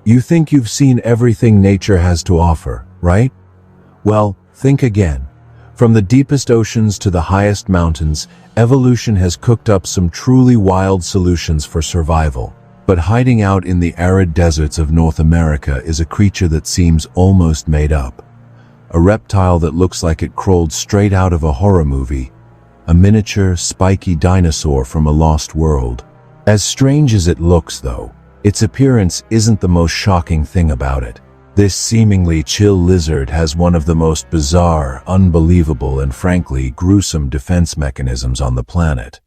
You think you've seen everything nature has to offer, right? Well, think again. From the deepest oceans to the highest mountains, evolution has cooked up some truly wild solutions for survival. But hiding out in the arid deserts of North America is a creature that seems almost made up. A reptile that looks like it crawled straight out of a horror movie. A miniature, spiky dinosaur from a lost world. As strange as it looks, though, its appearance isn't the most shocking thing about it. This seemingly chill lizard has one of the most bizarre, unbelievable, and frankly gruesome defense mechanisms on the planet.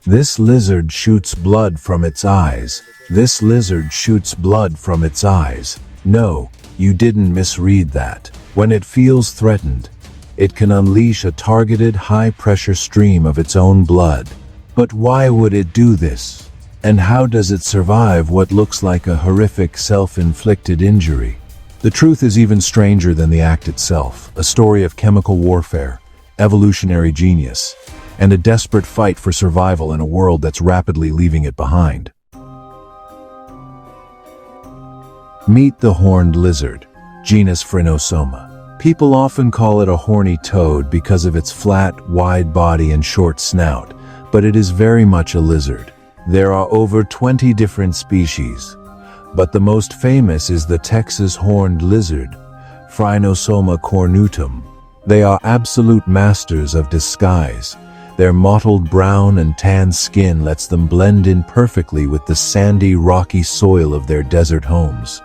This lizard shoots blood from its eyes. This lizard shoots blood from its eyes. No, you didn't misread that. When it feels threatened, it can unleash a targeted, high-pressure stream of its own blood. But why would it do this? And how does it survive what looks like a horrific self-inflicted injury? The truth is even stranger than the act itself, a story of chemical warfare, evolutionary genius, and a desperate fight for survival in a world that's rapidly leaving it behind. Meet the horned lizard, genus Phrynosoma. People often call it a horny toad because of its flat, wide body and short snout, but it is very much a lizard. There are over 20 different species, but the most famous is the Texas horned lizard, Phrynosoma cornutum. They are absolute masters of disguise. Their mottled brown and tan skin lets them blend in perfectly with the sandy, rocky soil of their desert homes.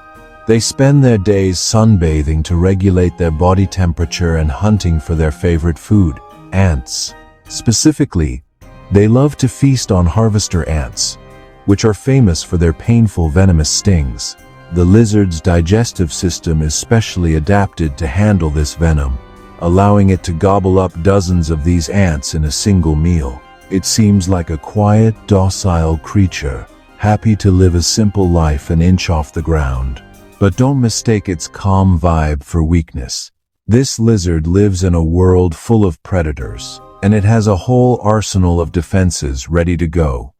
They spend their days sunbathing to regulate their body temperature and hunting for their favorite food, ants. Specifically, they love to feast on harvester ants, which are famous for their painful venomous stings. The lizard's digestive system is specially adapted to handle this venom, allowing it to gobble up dozens of these ants in a single meal. It seems like a quiet, docile creature, happy to live a simple life an inch off the ground. But don't mistake its calm vibe for weakness. This lizard lives in a world full of predators, and it has a whole arsenal of defenses ready to go.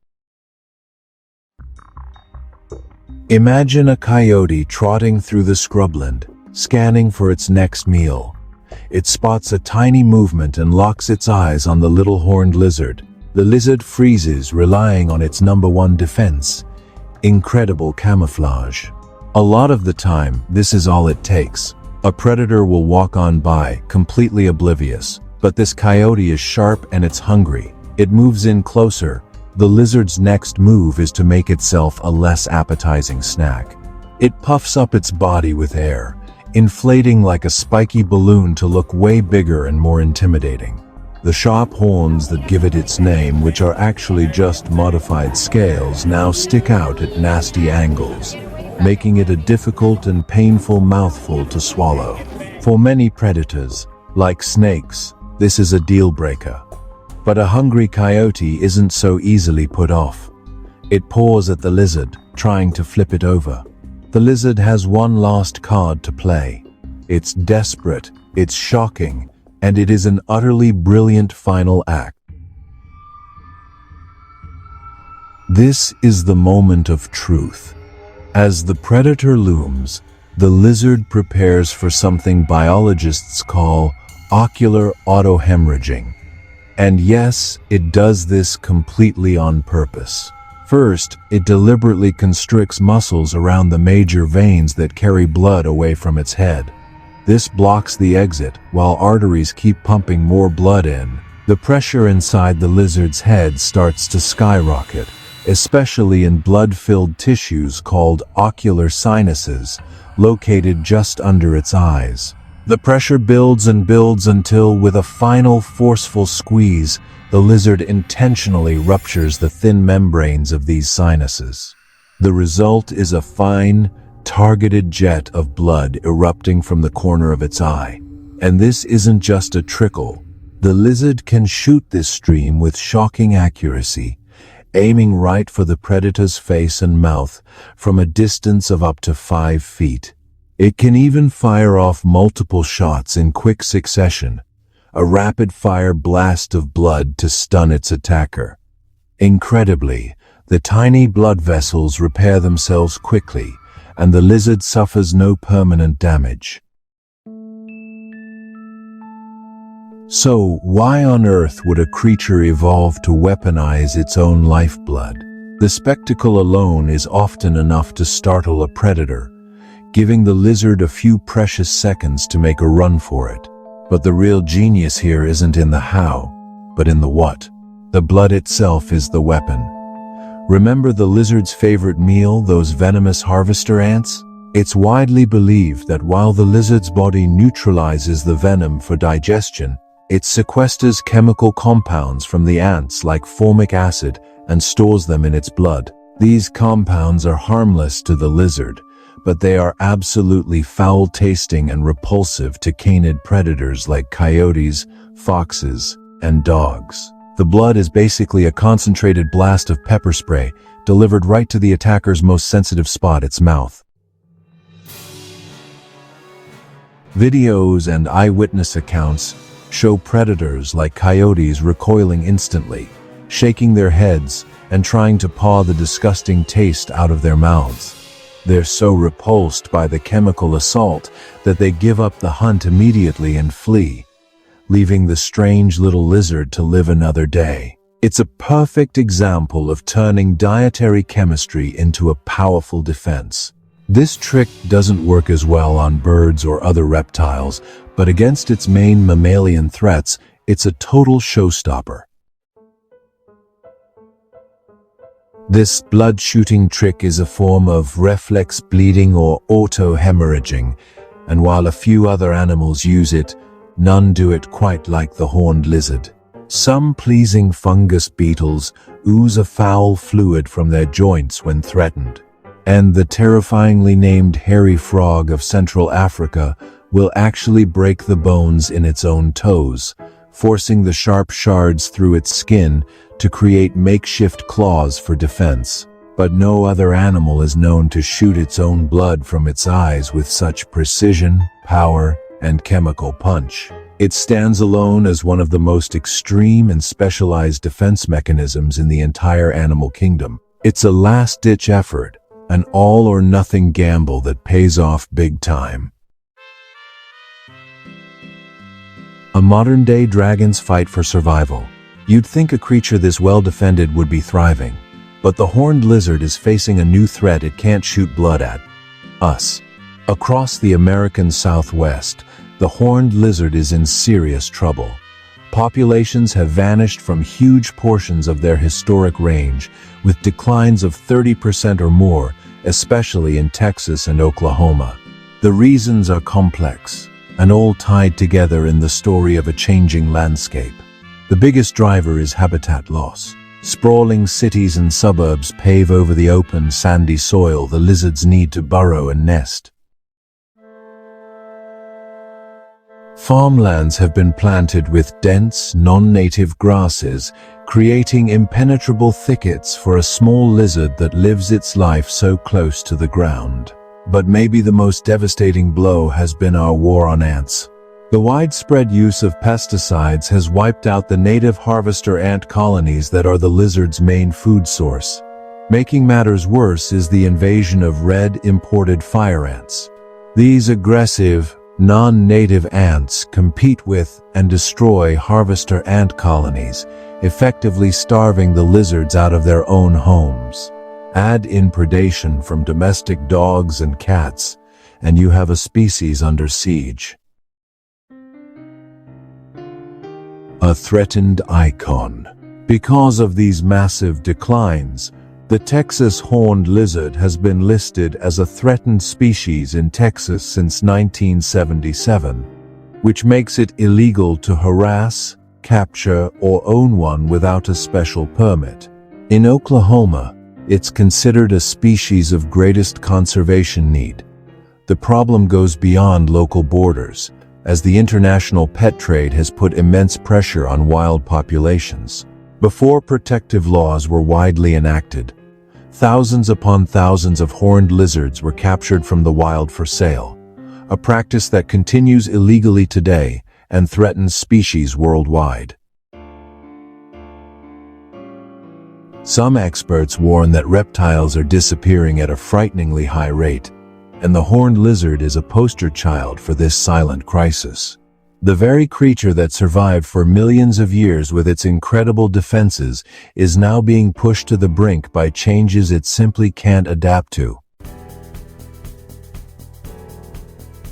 Imagine a coyote trotting through the scrubland, scanning for its next meal. It spots a tiny movement and locks its eyes on the little horned lizard. The lizard freezes, relying on its number one defense: incredible camouflage. A lot of the time, this is all it takes. A predator will walk on by, completely oblivious, but this coyote is sharp and it's hungry. It moves in closer. The lizard's next move is to make itself a less appetizing snack. It puffs up its body with air, inflating like a spiky balloon to look way bigger and more intimidating. The sharp horns that give it its name, which are actually just modified scales, now stick out at nasty angles, making it a difficult and painful mouthful to swallow. For many predators, like snakes, this is a deal breaker. But a hungry coyote isn't so easily put off. It paws at the lizard, trying to flip it over. The lizard has one last card to play. It's desperate, it's shocking, and it is an utterly brilliant final act. This is the moment of truth. As the predator looms, the lizard prepares for something biologists call ocular autohemorrhaging. And yes, it does this completely on purpose. First, it deliberately constricts muscles around the major veins that carry blood away from its head. This blocks the exit, while arteries keep pumping more blood in. The pressure inside the lizard's head starts to skyrocket, especially in blood-filled tissues called ocular sinuses, located just under its eyes. The pressure builds and builds until, with a final forceful squeeze, the lizard intentionally ruptures the thin membranes of these sinuses. The result is a fine, targeted jet of blood erupting from the corner of its eye. And this isn't just a trickle. The lizard can shoot this stream with shocking accuracy, aiming right for the predator's face and mouth from a distance of up to 5 feet. It can even fire off multiple shots in quick succession, a rapid-fire blast of blood to stun its attacker. Incredibly, The tiny blood vessels repair themselves quickly, and the lizard suffers no permanent damage. So, why on earth would a creature evolve to weaponize its own lifeblood? The spectacle alone is often enough to startle a predator, giving the lizard a few precious seconds to make a run for it. But the real genius here isn't in the how, but in the what. The blood itself is the weapon. Remember the lizard's favorite meal, those venomous harvester ants? It's widely believed that while the lizard's body neutralizes the venom for digestion, it sequesters chemical compounds from the ants like formic acid and stores them in its blood. These compounds are harmless to the lizard, but they are absolutely foul-tasting and repulsive to canid predators like coyotes, foxes, and dogs. The blood is basically a concentrated blast of pepper spray delivered right to the attacker's most sensitive spot, its mouth. Videos and eyewitness accounts show predators like coyotes recoiling instantly, shaking their heads and trying to paw the disgusting taste out of their mouths. They're so repulsed by the chemical assault that they give up the hunt immediately and flee, leaving the strange little lizard to live another day. It's a perfect example of turning dietary chemistry into a powerful defense. This trick doesn't work as well on birds or other reptiles, but against its main mammalian threats, it's a total showstopper. This blood-shooting trick is a form of reflex bleeding or auto-hemorrhaging, and while a few other animals use it, none do it quite like the horned lizard. Some pleasing fungus beetles ooze a foul fluid from their joints when threatened, and the terrifyingly named hairy frog of Central Africa will actually break the bones in its own toes, forcing the sharp shards through its skin to create makeshift claws for defense. But no other animal is known to shoot its own blood from its eyes with such precision, power, and chemical punch. It stands alone as one of the most extreme and specialized defense mechanisms in the entire animal kingdom. It's a last-ditch effort, an all-or-nothing gamble that pays off big time. A modern-day dragon's fight for survival. You'd think a creature this well-defended would be thriving, but the horned lizard is facing a new threat it can't shoot blood at: us. Across the American Southwest, the horned lizard is in serious trouble. Populations have vanished from huge portions of their historic range, with declines of 30% or more, especially in Texas and Oklahoma. The reasons are complex, and all tied together in the story of a changing landscape. The biggest driver is habitat loss. Sprawling cities and suburbs pave over the open, sandy soil the lizards need to burrow and nest. Farmlands have been planted with dense, non-native grasses, creating impenetrable thickets for a small lizard that lives its life so close to the ground. But maybe the most devastating blow has been our war on ants. The widespread use of pesticides has wiped out the native harvester ant colonies that are the lizard's main food source. Making matters worse is the invasion of red imported fire ants. These aggressive, non-native ants compete with and destroy harvester ant colonies, effectively starving the lizards out of their own homes. Add in predation from domestic dogs and cats, and you have a species under siege. A threatened icon. Because of these massive declines, the Texas horned lizard has been listed as a threatened species in Texas since 1977, which makes it illegal to harass, capture, or own one without a special permit. In Oklahoma, it's considered a species of greatest conservation need. The problem goes beyond local borders, as the international pet trade has put immense pressure on wild populations. Before protective laws were widely enacted, thousands upon thousands of horned lizards were captured from the wild for sale, a practice that continues illegally today and threatens species worldwide. Some experts warn that reptiles are disappearing at a frighteningly high rate, and the horned lizard is a poster child for this silent crisis. The very creature that survived for millions of years with its incredible defenses is now being pushed to the brink by changes it simply can't adapt to.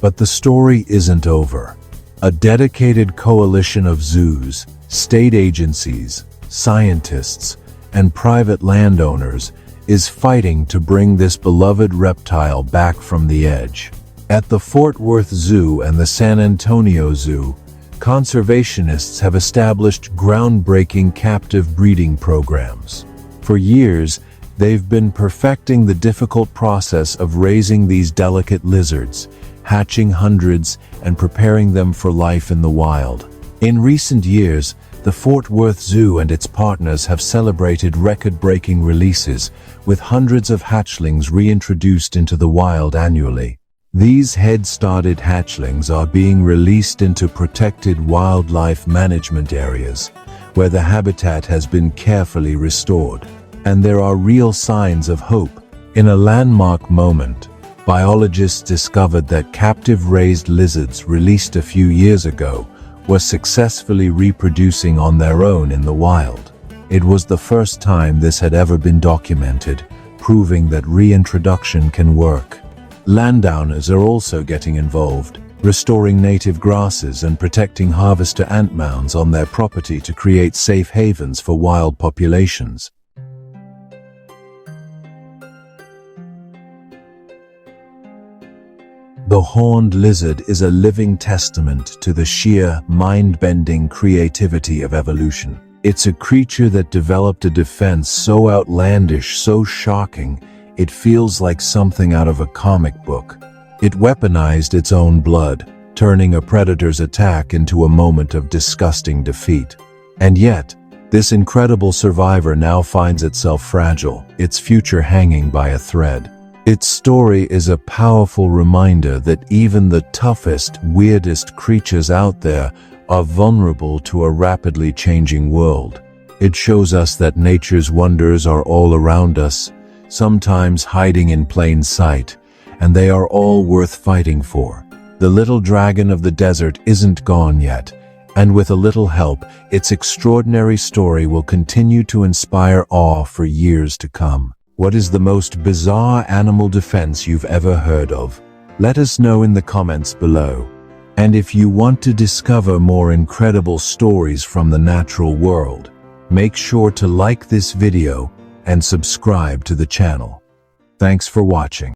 But the story isn't over. A dedicated coalition of zoos, state agencies, scientists, and private landowners is fighting to bring this beloved reptile back from the edge. At the Fort Worth Zoo and the San Antonio Zoo, conservationists have established groundbreaking captive breeding programs. For years, they've been perfecting the difficult process of raising these delicate lizards, hatching hundreds and preparing them for life in the wild. In recent years, the Fort Worth Zoo and its partners have celebrated record-breaking releases, with hundreds of hatchlings reintroduced into the wild annually. These head-started hatchlings are being released into protected wildlife management areas, where the habitat has been carefully restored. And there are real signs of hope. In a landmark moment, biologists discovered that captive-raised lizards released a few years ago were successfully reproducing on their own in the wild. It was the first time this had ever been documented, proving that reintroduction can work. Landowners are also getting involved, restoring native grasses and protecting harvester ant mounds on their property to create safe havens for wild populations. The horned lizard is a living testament to the sheer, mind-bending creativity of evolution. It's a creature that developed a defense so outlandish, so shocking, it feels like something out of a comic book. It weaponized its own blood, turning a predator's attack into a moment of disgusting defeat. And yet, this incredible survivor now finds itself fragile, its future hanging by a thread. Its story is a powerful reminder that even the toughest, weirdest creatures out there are vulnerable to a rapidly changing world. It shows us that nature's wonders are all around us, sometimes hiding in plain sight, and they are all worth fighting for. The little dragon of the desert isn't gone yet, and with a little help, its extraordinary story will continue to inspire awe for years to come. What is the most bizarre animal defense you've ever heard of? Let us know in the comments below. And if you want to discover more incredible stories from the natural world, make sure to like this video and subscribe to the channel. Thanks for watching.